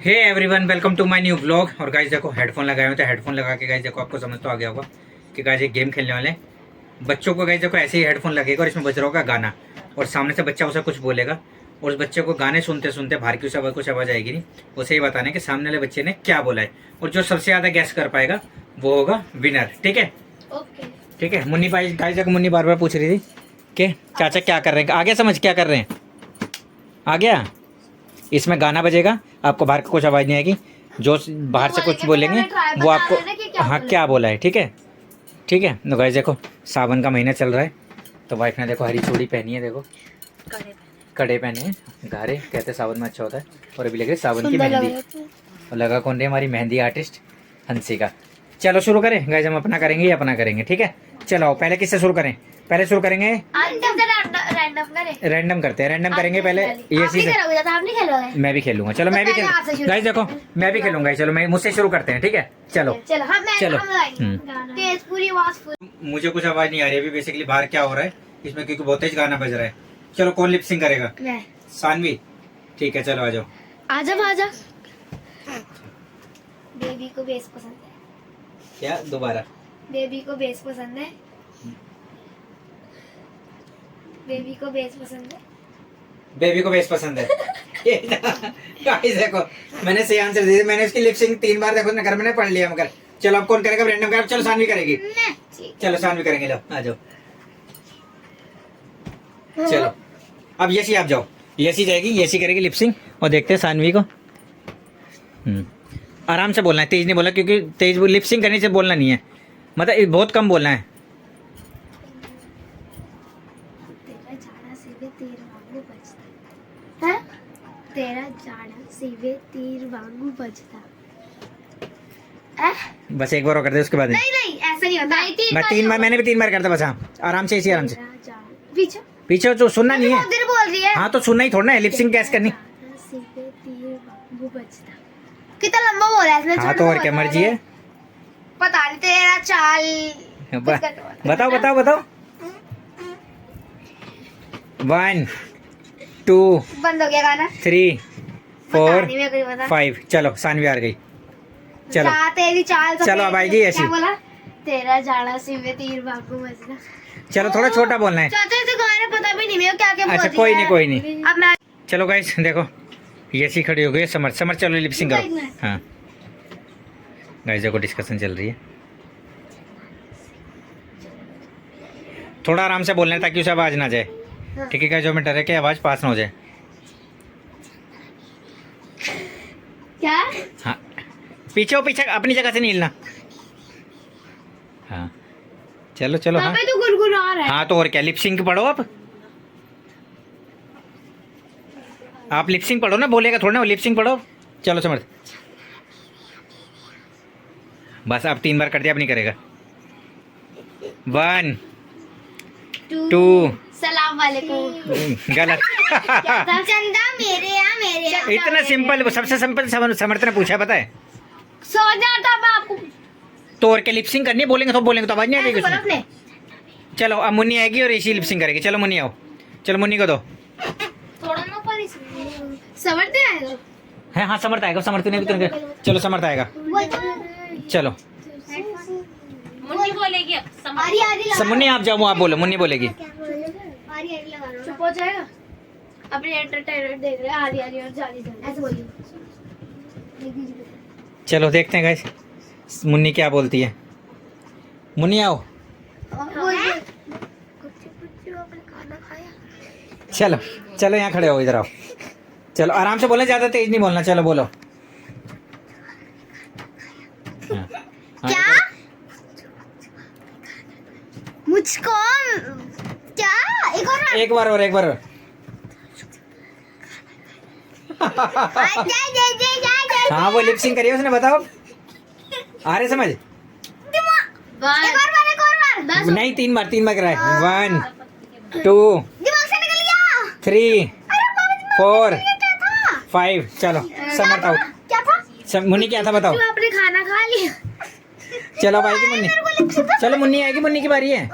Hey everyone, welcome to my new vlog. और guys देखो, headphone लगाए हुए थे। हेडफोन लगा के गाइस देखो, आपको समझ तो आ गया होगा कि गाइस एक गेम खेलने वाले हैं। बच्चों को गाइस देखो ऐसे ही हेडफोन लगेगा और इसमें बज रहा होगा गाना, और सामने से बच्चा उसे कुछ बोलेगा और उस बच्चे को गाने सुनते सुनते बाहर की उसे कुछ आवाज़ आएगी नहीं, उसे ही बताना है कि सामने वाले बच्चे ने क्या बोला है, और जो सबसे ज़्यादा गैस कर पाएगा वो होगा विनर। ठीक है? ओके। ठीक है। मुन्नी भाई गाइस देखो, मुन्नी बार बार पूछ रही थी कि चाचा क्या कर रहे हैं। आ गया समझ क्या कर रहे हैं? आ गया। इसमें गाना बजेगा, आपको बाहर की कुछ आवाज़ नहीं आएगी। जो बाहर से कुछ बोलेंगे वो आपको हाँ क्या बोला है। ठीक है? ठीक है। तो गाइस देखो, सावन का महीना चल रहा है, तो वाइफ ने देखो हरी चूड़ी पहनी है। देखो कड़े पहने हैं, गारे कहते सावन में अच्छा होता है। और अभी लगे सावन की मेहंदी, और लगा कौन रही हमारी मेहंदी आर्टिस्ट हंसिका। चलो शुरू करें गाइस, हम अपना करेंगे या अपना करेंगे? ठीक है, चलो पहले किससे शुरू करें? पहले शुरू करेंगे रैंडम करते हैं। रैंडम करेंगे पहले। ये चीज मैं भी खेलूंगा। चलो मैं भी खेलूंगा गाइस देखो, मैं भी खेलूंगा। चलो मैं मुझसे शुरू करते हैं। ठीक है? चलो चलो। मुझे कुछ आवाज नहीं आ रही अभी। बेसिकली बाहर क्या हो रहा है इसमें, क्योंकि बहुत तेज गाना बज रहा है। चलो कौन लिपसिंग करेगा? सानवी। ठीक है, चलो आ जाओ। आजा। बेबी को बेस पसंद है। क्या दोबारा? बेबी को बेस पसंद है। बेबी को बेस पसंद है। बेबी को बेस पसंद है। गाइस देखो, मैंने सही आंसर दे दिया। मैंने इसकी लिपसिंग 3 बार देखो घर में पढ़ लिया। मगर चलो अब कौन करेगा? रैंडम करेगा। चलो सानवी करेगी। चलो सानवी करेंगे। लो आ जाओ। चलो अब यसी आप जाओ। यसी जाएगी, यसी करेगी लिपसिंग, और देखते हैं सानवी को। आराम से बोलना है, तेज नहीं बोलना, क्योंकि तेज लिपसिंग करने से बोलना नहीं है, मतलब बहुत कम बोलना है। तेरा जाड़ा सीवे तीर वांगू बजता। बस एक बार और कर दे, उसके बाद नहीं ऐसा नहीं होता। मैं 3 बार, मैंने भी 3 बार करता। बस हाँ, आराम से, इसी आराम से। पीछे पीछे तो सुनना नहीं है। बोल रही है। हाँ तो सुनना ही थोड़ा है, लिपसिंग कैसे करनी। कितना लंबा बोला है इसमें? हाँ तो और क्या मर्जी है, पता नहीं तेरा चाल। बताओ। 1 2 बंद हो गया गाना। 3 4 नहीं, मेरे को नहीं पता। 5। चलो सानवी हार गई। चलो तेरी चाल तो चलो अब आएगी ऐसी। क्या बोला? तेरा जाड़ा सीवे तीर वांगू बजता। चलो थोड़ा छोटा बोलना है। चाचा से गाने पता भी नहीं मेरे को क्या अच्छा कोई नहीं। अब मैं चलो गाइस देखो, यसी खड़ी हो गई। समर चलो लिपसिंग करो। हाँ गाइस देखो, डिस्कशन चल रही है। थोड़ा आराम से बोलना है ताकि उसे आवाज़ ना जाए। ठीक है गाइस, जो मैं डर है कि आवाज़ पास ना हो जाए। क्या? हाँ पीछे अपनी जगह से नहीं हिलना। हाँ चलो हाँ। तो गुरगुर आ रहा है। हाँ तो और क्या, लिपसिंग पढ़ो आप लिपसिंग पढ़ो ना, बोलेगा थोड़ा ना, लिपसिंग पढ़ो। चलो समर्थ, बस अब 3 बार कर दिया, अब नहीं करेगा। 1 2 सलाम वालेकुम। गलत। चंदा मेरे यहाँ इतना सिंपल, सबसे सिंपल समर्थ ने पूछा, पता है? सो जाता मैं आपको। तो और क्या, लिपसिंग करनी है, बोलेंगे तो आवाज नहीं आएगी उसमें। चलो अब मुन्नी आएगी और इसी लिपसिंग करेगी। चलो मुन्नी आओ, चलो मुन्नी को दो। थोड़ा ना पर समर्थ आएगा है। हाँ समर्थ आएगा, समर्थ ने भी तो। चलो समर्थ आएगा। चलो मुन्नी बोलेगी अब। मुन्नी आप जाओ, आप बोलो, मुन्नी बोलेगी। चुप हो जाएगा। अपने एंटरटेनमेंट देख रहे हैं। आरी और जाली ऐसे बोलिए। चलो देखते हैं गाइस मुन्नी क्या बोलती है। मुन्नी आओ। चलो यहाँ खड़े हो, इधर आओ। चलो आराम से बोलना, ज्यादा तेज नहीं बोलना। चलो बोलो। हाँ। क्या? मुझको क्या? एक बार एक बार। हाँ वो लिपसिंग करिए उसने, बताओ। आ रहे समझ? एक और नहीं 3 बार कराए। 1 2 3 4 5। चलो समर्थ आउट। क्या था? मुन्नी क्या था बताओ? आपने खाना खा लिया। चलो अब आएगी मुन्नी। चलो मुन्नी आएगी, मुन्नी की बारी है।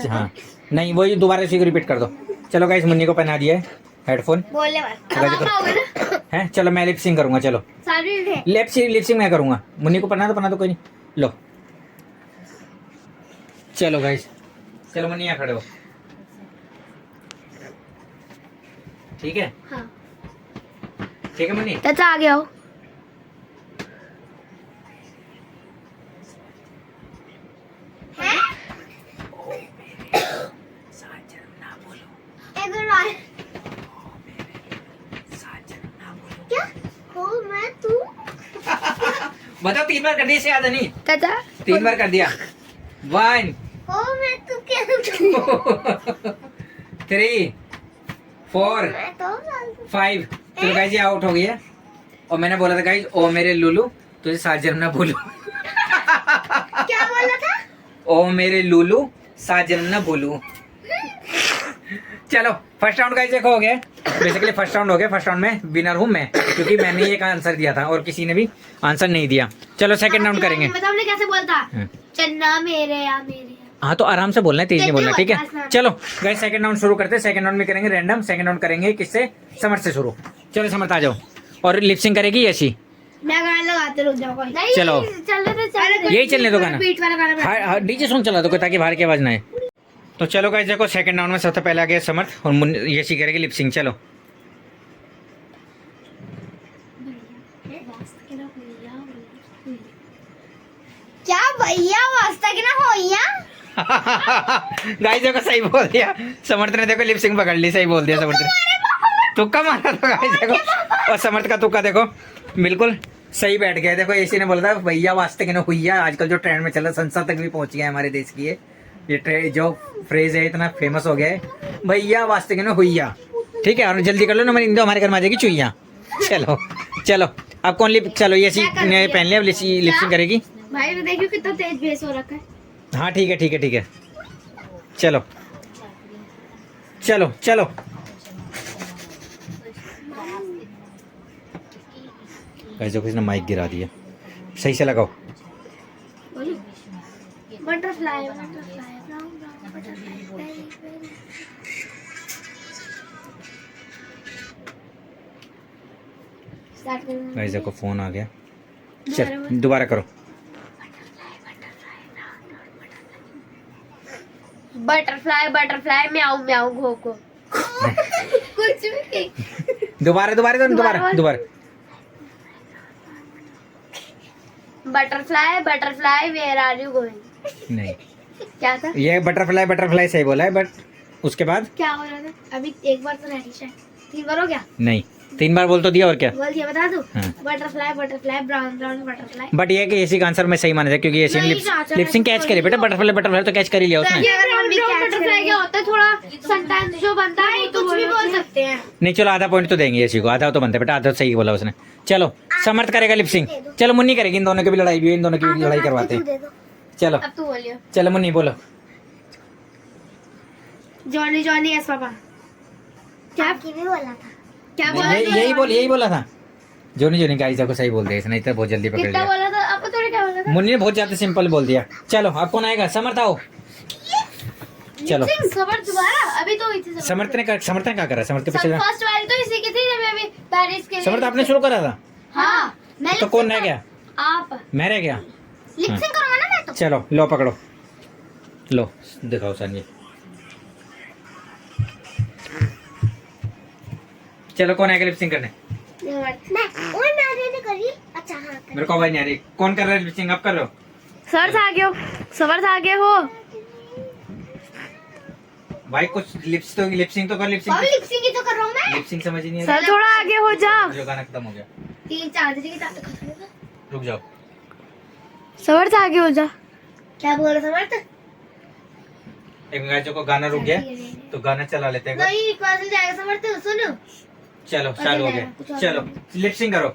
हाँ नहीं वही दोबारा इसी को रिपीट कर दो। चलो गाइस मुन्नी को पहना दिया है। हेडफोन बोलने वाला तो गाइस अब आओगे ना है। चलो मैं लिपसिंग करूंगा, चलो सारी है लिपसिंग मैं करूंगा। मुन्नी को पढ़ना तो पढ़ना, तो कोई नहीं। लो चलो गाइस, चलो मुन्नी यहाँ खड़े हो, ठीक है? हाँ ठीक है मुन्नी। चाचा आ गया हो क्या हो मैं तू बताओ, 3 बार कर दिया, से याद है नहीं? चाचा 3 बार कर दिया। 1 हो मैं तू क्या 3 4 मैं तो 5। चलो गाइस ये आउट हो गई है। और मैंने बोला था गाइस, ओ मेरे लुलू तुझे 7 जन्म ना भूलू। क्या बोला था ओ मेरे लुलू 7 जन्म ना भूलू। चलो फर्स्ट राउंड गाइस देखो हो गया। बेसिकली फर्स्ट राउंड हो गया। फर्स्ट राउंड में विनर हूँ मैं, क्योंकि मैंने एक आंसर दिया था और किसी ने भी आंसर नहीं दिया। चलो सेकंड राउंड करेंगे। मतलब हमने कैसे बोलता चन्ना मेरे या मेरे हाँ तो आराम से बोलना है, तेज नहीं बोलना, ठीक है? चलो गाइस सेकंड राउंड शुरू करते हैं। सेकंड राउंड में करेंगे रैंडम। सेकंड राउंड करेंगे किससे? समर्थ से शुरू। चलो समर्थ आ जाओ। और लिपसिंग करेगी यशी। मैं गाना लगाते रुक जाओ कोई नहीं चलो। चल रहे थे यही चलने दो गाना। बीट वाला गाना हाँ डीजे सॉन्ग चला दो ताकि बाहर की आवाज ना आए। तो चलो गाइस देखो सेकंड राउंड में सबसे पहले आ गया समर्थ और यशी करेगी लिपसिंग। चलो क्या भैया वास्ता के ना होइया गाइस देखो सही बोल दिया समर्थ ने। देखो लिपसिंग पकड़ ली, सही बोल दिया समर्थ ने। तुक्का मारा था गाइस देखो। और समर्थ का तुक्का देखो बिल्कुल सही बैठ गया। देखो इसी ने बोला था भैया वास्ते के ना हुईया। आजकल जो ट्रेंड में चल रहा है, संसद तक भी पहुंच गया है हमारे देश की ये जो फ्रेज है इतना फेमस हो गया है, भैया वास्ते के ना हुईया। ठीक है और जल्दी कर लो ना, मेरी इंदो हमारे घर में आ जाएगी चुईया। चलो चलो अब कौन लिप, चलो ये पहन लिया, लिपसिंग करेगी। भाई देखियो कितना तेज बेस हो रखा है। हाँ ठीक है ठीक है ठीक है। चलो चलो चलो कैसे किसी ने माइक गिरा दिया। सही से लगाओ। Butterfly butterfly brown brown butterfly start करो। गाइस देखो फोन आ गया। चल दोबारा करो। बटरफ्लाई बटरफ्लाई म्याऊ म्याऊ घो घो कुछ भी दोबारा दोबारा दोबारा दोबारा। Butterfly butterfly where are you going. नहीं क्या था? ये बटरफ्लाई बटरफ्लाई सही बोला है, बट उसके बाद क्या हो रहा था? अभी एक बार तो नहीं शायद 3 बार हो गया। नहीं 3 बार बोल तो दिया और क्या। बोल दिया बता दूं। हाँ। Butterfly butterfly brown brown butterfly. But ये कि इसी का आंसर मैं सही माना था क्योंकि ऐसे नहीं, चाचा, लिपसिंग कैच करे बेटा। बटरफ्लाई बटरफ्लाई तो कैच कर ही लिया उसने। हम भी बटरफ्लाई क्या होता है, थोड़ा सेंटेंस जो बनता है कुछ भी बोल सकते हैं। नहीं चलो आधा पॉइंट तो देंगे इसी को, आधा तो बनता है बेटा, आधा तो सही बोला उसने। चलो समर्थ करेगा लिपसिंग। चलो मुन्नी करेगी, इन दोनों की भी लड़ाई भी है, इन दोनों की भी लड़ाई करवाते हैं। चलो अब तू बोलियो। चलो मुन्नी बोलो। Johnny Johnny yes papa. क्या भी बोला था? क्या बोला? यही बोला था। जोनी जोनी गाइस को सही बोल दिया इसने, इतना बहुत जल्दी पकड़ कितना लिया। बोला था? आपको थोड़ी क्या बोला था? मुन्नी ने बहुत ज्यादा सिंपल बोल दिया। चलो अब कौन आएगा? समर्थ आओ। चलो समर्थ दोबारा अभी तो इसी समर्थ ने क्या करा? समर्थ के पीछे फर्स्ट वाली तो इसी की थी जब अभी पेरिस के लिए। समर्थ आपने शुरू करा था। हाँ मैं तो कौन रह गया? आप मैं रह गया। लिपसिंग करूंगा ना मैं तो। चलो लो पकड़ो, लो दिखाओ सर। चलो कौन आएगा लिपसिंग करने? मैं ओए मैंने नहीं करी। अच्छा हाँ मेरे को आवाज नहीं आ रही। कौन कर रहा है लिपसिंग? आप कर रहे हो? सर आगे हो, समर्थ आगे हो। भाई कुछ लिपसिंग तो कर। लिपसिंग लिपसिंग ही तो कर रहा हूँ मैं। लिपसिंग समझ ही नहीं आ सर थोड़ा आगे हो जा। रहा। जो गाना खत्म हो गया। 3-4 की किताब खत्म हो गया। रुक जाओ। समर्थ आगे हो जा। क्या बोल रहा समर्थ? एक गाइस को गाना रुक गया तो गाना चला लेते हैं। नहीं कहाँ से जाएगा समर्थ? सुनो चलो चालू हो गया। चलो लिपसिंग करो।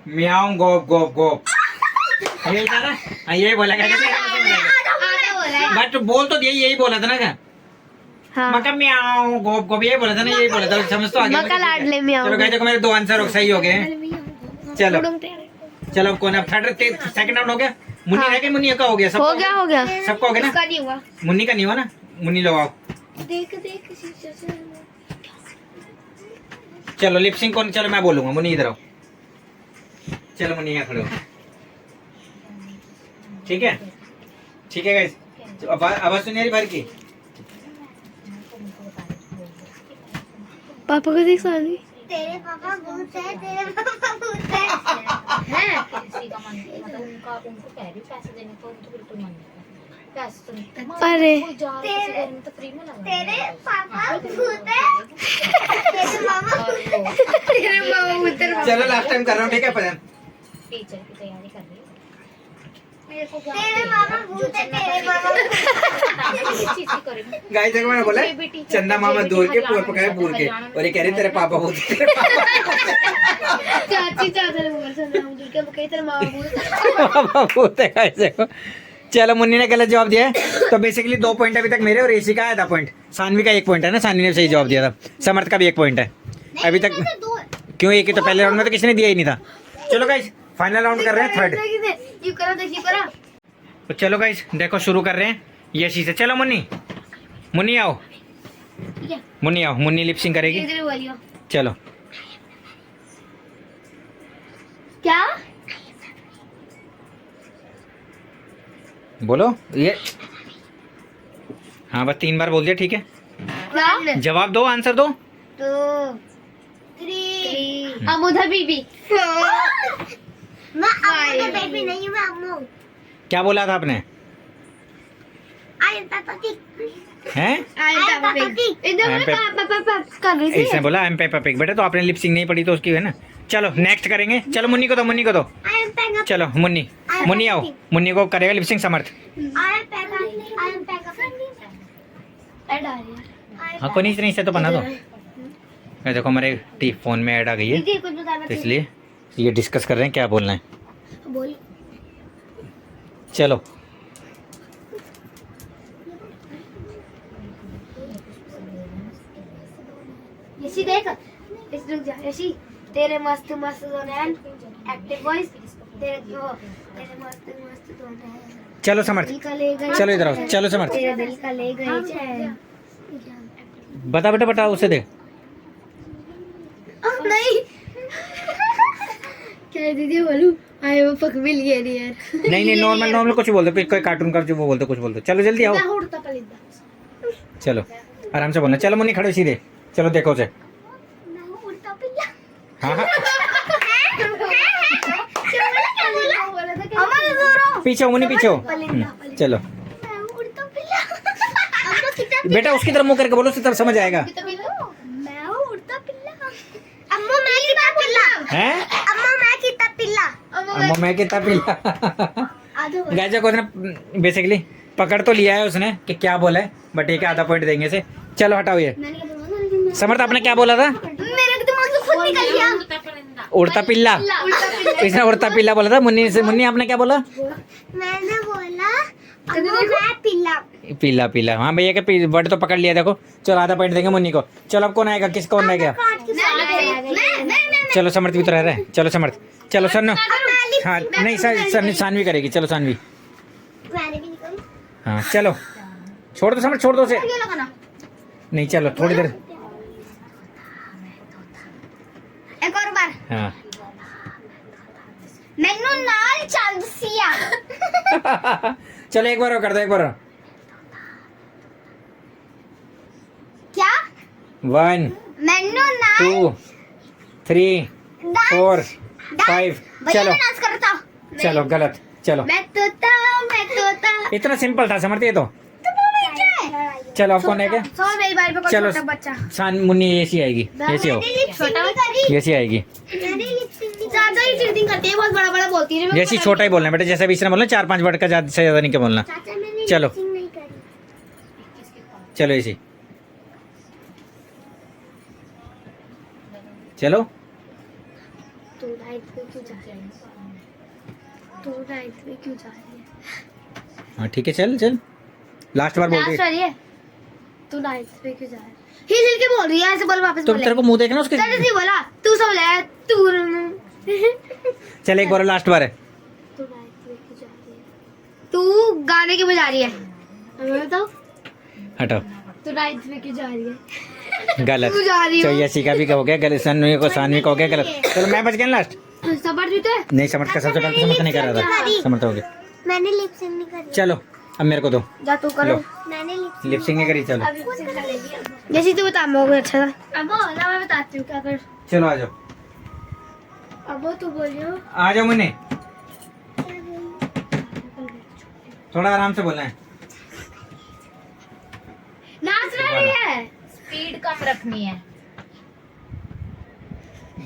म्याऊ गोप गोप गोप। यही था ना? हाँ यही बोला क्या? बट बोल तो यही बोला था ना क्या? हाँ। मका म्याऊ गोप गोप यही बोला था ना? यही बोला था, समझ तो आ गया। मका लाडले म्याऊ। चलो गाइस देखो मेरे 2 आंसर सही हो गए हैं। चलो चलो अब कौन है? थर्ड सेकंड राउंड हो गया। मुन्नी रह गई, मुन्नी का हो गया, सब हो गया हो गया। सबका हो गया ना, उसका नहीं हुआ। मुन्नी का नहीं हुआ ना। मुन्नी लो आओ, देख देख शीशे से। चलो लिपसिंग कौन, चलो मैं बोलूंगा, मुन्नी इधर आओ, चलो मुन्नी यहाँ खड़े हो, ठीक है ठीक है गाइस। आवाज सुनिए रही बाहर की, पापा को देख साली। तेरे पापा भूत है, तेरे पापा भूत है। हैं? किसी का मन नहीं, मतलब उनको कह रही पैसे देने को उनको बिल्कुल मन नहीं है। पैसे तो नहीं, अरे कोई जा रहा है किसी घर में तो फ्री में लगा तेरे पापा भूत है, तेरे मामा भूत है। तेरे मामा उतर। चलो लास्ट टाइम कर रहा हूँ, ठीक है पहले टीचर की तैयारी कर रही है। तेरे मामा भूत है, तेरे मामा भूत है। किस चीज की करेंगे? गाइस देखो मैंने बोला चंदा मामा दूर के पूर पकाए पूर के, और ये कह रही तेरे पापा भूत है। चाची चाचा ने बोला चल हम दूर के कहीं तेरे मामा भूत। पापा भूत है गाइस देखो। चलो मुन्नी ने गलत जवाब दिया है, तो बेसिकली 2 पॉइंट अभी तक मेरे और ऋषि का आया था पॉइंट, सानवी का 1 पॉइंट है ना, सानवी ने सही जवाब दिया था, समर्थ का भी 1 पॉइंट है अभी तक। क्यों, एक ही तो पहले राउंड में तो किसी ने दिया ही नहीं था। चलो गाइस फाइनल राउंड कर रहे हैं, थर्ड। यू करा देख यू करा। तो चलो गाइस देखो शुरू कर रहे हैं ये चीज से। चलो मुन्नी, मुन्नी आओ, ठीक है मुन्नी आओ, मुन्नी लिपसिंग करेगी। इधर बोलियो। चलो क्या? बोलो ये, हाँ बस 3 बार बोल दिया, ठीक है। क्या? जवाब दो, आंसर दो। 2 3 अमुधा बीबी। मैं अम्मू बेबी नहीं, मैं अम्मू। क्या बोला था आपने, आई एम पेपा पिग। हैं? पापा इधर I'm Peppa- पापा कर रही थी। इसने बोला आई एम पेपा पिग। बेटा तो आपने लिपसिंग नहीं पढ़ी तो उसकी है ना। चलो नेक्स्ट करेंगे, चलो मुन्नी को दो, मुन्नी को दो। आई एम पेगा। चलो मुन्नी, मुन्नी आओ, मुन्नी को करेगा लिपसिंग समर्थ। आई एम पेगा, आई एम पेगा। ऐड आ रही है। हाँ कोई नहीं से तो बना दो। ये देखो हमारे फोन में ऐड आ गई है, दीदी कुछ बताना तो इसलिए ये डिस्कस कर रहे हैं क्या बोलना है। बोल। चलो यशी देख इस रुक जा यशी तेरे मस्त मस्त दोनों हैं एक्टिव वॉइस तेरे मस्त मस्त दोनों हैं चलो समर्थ, दिल का ले गए चलो इधर आओ, चलो समर्थ, तेरे दिल का ले गए चैन। बता बेटा बता, उसे दे। नहीं क्या दीदी बोलूं आए वो पक मिल गया नहीं यार। नहीं नहीं नॉर्मल नॉर्मल कुछ बोल दो, कोई कार्टून का जो वो बोल दो, कुछ बोल दो। चलो जल्दी आओ, मैं उड़ता पलिंदा। चलो आराम से बोलना। चलो मुन्नी खड़ो सीधे, चलो देखो उसे। मैं हूँ उड़ता पिल्ला। हाँ हाँ अम्मा दूर हो। पीछे हो मुन्नी, पीछे हो। चलो मैं हूँ उड़ता पिल्ला। अम्मा कितना बेटा उसकी तरफ मुंह करके बोलो, उसकी तरफ समझ आएगा। मैं हूँ उड़ता पिल्ला। अम्मा मैं कितना पिल्ला। हैं? अम्मा मैं कितना पिल्ला। अम्मा मैं कितना पीला। आधो गाइस को उसने बेसिकली पकड़ तो लिया है उसने कि क्या बोला है, बट एक आधा पॉइंट देंगे इसे। चलो हटाओ ये। मैंने क्या बोला ना, समर्थ आपने क्या बोला था? मेरे दिमाग से खुद निकल गया। उड़ता पिल्ला, इसने उड़ता पिल्ला बोला था। मुन्नी से, मुन्नी आपने क्या बोला? मैंने बोला अम्मा मैं पिल्ला। पीला पीला, हाँ भैया के वर्ड तो पकड़ लिया। देखो चलो आधा पॉइंट देंगे मुन्नी को। चलो अब कौन आएगा, किस कौन रह गया? मैं चलो समर्थ भी तो रह रहा है। चलो समर्थ, चलो सन्नो। हाँ नहीं सानवी करेगी। चलो सानवी, मैंने भी निकल। हाँ चलो छोड़ दो समर्थ, छोड़ दो उसे। क्या लगाना नहीं चलो थोड़ी देर। एक और बार। हाँ मैनू नाल चल सिया। चलो एक बार और कर दो, एक बार और। क्या? 1 मैनू नाल 2 3 4 5 चलो डांस करता। चलो गलत। चलो मैं तोता। इतना सिंपल था समर्थ ये तो। चलो अब कौन है क्या? सो मेरी बारी पे कोई चलो छोटा बच्चा सान मुन्नी ऐसी आएगी, ऐसी आओ, ऐसी आएगी। ज्यादा ही चीटिंग करती है, बहुत बड़ा बड़ा बोलती है। जैसी छोटा ही बोलना है बेटा, जैसे भी इसने बोलना 4-5 वर्ड का ज्यादा से ज्यादा नहीं क्या बोलना। चलो चलो ऐसी चलो। तू राइट पे क्यों जा रही है? तू राइट पे क्यों जा रही है? हाँ ठीक है चल चल, लास्ट बार बोल रही लास्ट है। वाली है। तू राइट पे क्यों जा रही है? हिल हिल के बोल रही है, ऐसे बोल वापस तो बोले। तेरे को मुंह देखना उसके। चल जल्दी बोला, तू समझ ले, तू चल एक बार लास्ट बार है। तू राइट पे क्यों जा रही है? तू गाने क्यों बजा रही है? बताओ। हटाओ, तू नाइन्थ में क्यों जा रही है? गलत। तू जा रही हो। तो यसी का भी हो गया गलत, सानवी को का हो गया गलत। चलो मैं बच गया लास्ट। समझ जीते? नहीं समझ का, सबसे पहले समझ नहीं कर रहा था, समझ हो गया। मैंने लिप सिंक नहीं करी। चलो अब मेरे को दो। जा तू करो। लो मैंने लिप लिपसिंग नहीं करी, चलो जैसे तू बता, मैं अच्छा था। अब ना मैं बताती हूँ क्या कर। चलो आ जाओ, अब तू बोलियो। आ जाओ मुन्नी, थोड़ा आराम से बोलना है। नाच रही है। स्पीड कम रखनी है।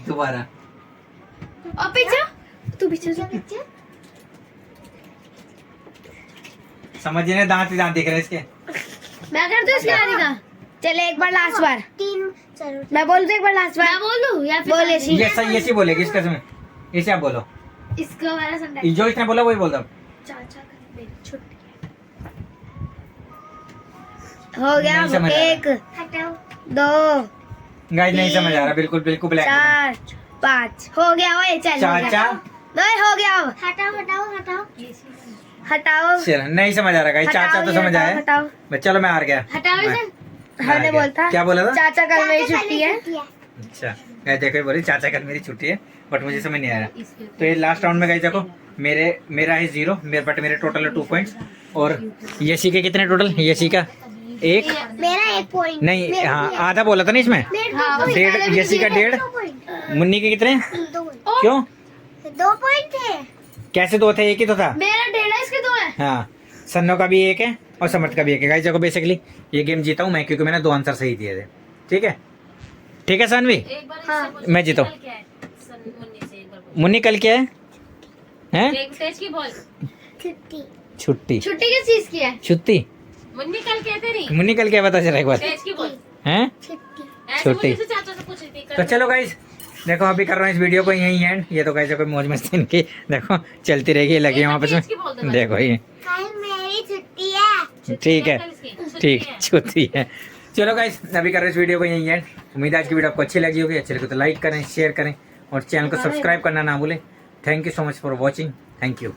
दोबारा। और पीछे तू पीछे से पीछे। समझिए ना, दांत ही दांत दिख रहे हैं इसके। मैं कर दूँ इसके गाने का। चले एक बार लास्ट बार। तीन चलो। मैं बोल दूँ एक बार लास्ट बार। मैं बोल दूँ या फिर बोल ऐसी। ये सही, ऐसी बोलेगी इसका समय, इसे आप बोलो। इसका वाला संडे। जो इसने बोला वही बोल दो। चाचा का मेरी छुट्टी हो गया। नहीं समझ आ रहा। एक, हटाओ। 2, गाइस नहीं समझ आ रहा, बिल्कुल बिल्कुल ब्लैक। 4, 5 हो गया। ओए चल हो गया। चाचा नहीं हो गया अब। हटाओ हटाओ हटाओ। हटाओ। चलो नहीं समझ आ रहा गाइस, चाचा तो समझ आया। हटाओ बस चलो मैं हार गया। हटाओ इसे। हार हमने गया। बोलता क्या बोला था? चाचा कल मेरी छुट्टी है। अच्छा गाइस देखो, ये बोली चाचा कल मेरी छुट्टी है, बट मुझे समझ नहीं आया। तो ये लास्ट राउंड में गाइस देखो, मेरा है 0, बट मेरे टोटल है 2 पॉइंट्स। और यशी के कितने टोटल? यशी का 1 मेरा 1 पॉइंट। नहीं, हाँ आधा बोला था ना इसमें। डेढ़ यशी का 1.5। मुन्नी के कितने? क्यों? 2 पॉइंट थे। कैसे 2 थे? 1 ही तो था। मेरा 1.5 इसके 2 है। हाँ, सन्नो का भी 1 है और समर्थ का भी 1 है। गाइस देखो बेसिकली ये गेम जीता हूँ मैं, क्योंकि मैंने 2 आंसर सही दिए थे। ठीक है, ठीक है सानवी, एक बार हाँ। इससे पूछो, मैं जीता हूँ। कल क्या है? मुन्नी से एक बार पूछो। मुन्नी कल क्या है? हैं? एक तेज की बोल। छुट्टी। छुट्टी। छुट्टी किस चीज की है? छुट्टी। मुन्नी कल क्या है तेरी? मुन्नी कल क्या पता चला एक बार? तेज की बोल। हैं? छुट्टी। ऐसे छुट्टी। मुन्नी से चाचा से पूछ रही थी। तो चलो गाइस देखो, अभी कर रहा हूँ इस वीडियो को यहीं एंड। ये तो गाइस कोई मौज मस्ती इनकी देखो चलती रहेगी, लगी है वापस में। देखो ये कल मेरी छुट्टी है। ठीक है, कल इसकी। ठीक छुट्टी है। चलो गाइस अभी कर रहे हैं इस वीडियो को यहीं एंड। उम्मीद है आज की वीडियो आपको अच्छी लगी होगी। अच्छी लगी तो लाइक करें, शेयर करें और चैनल को सब्सक्राइब करना ना भूलें। Thank you so much for watching. Thank you.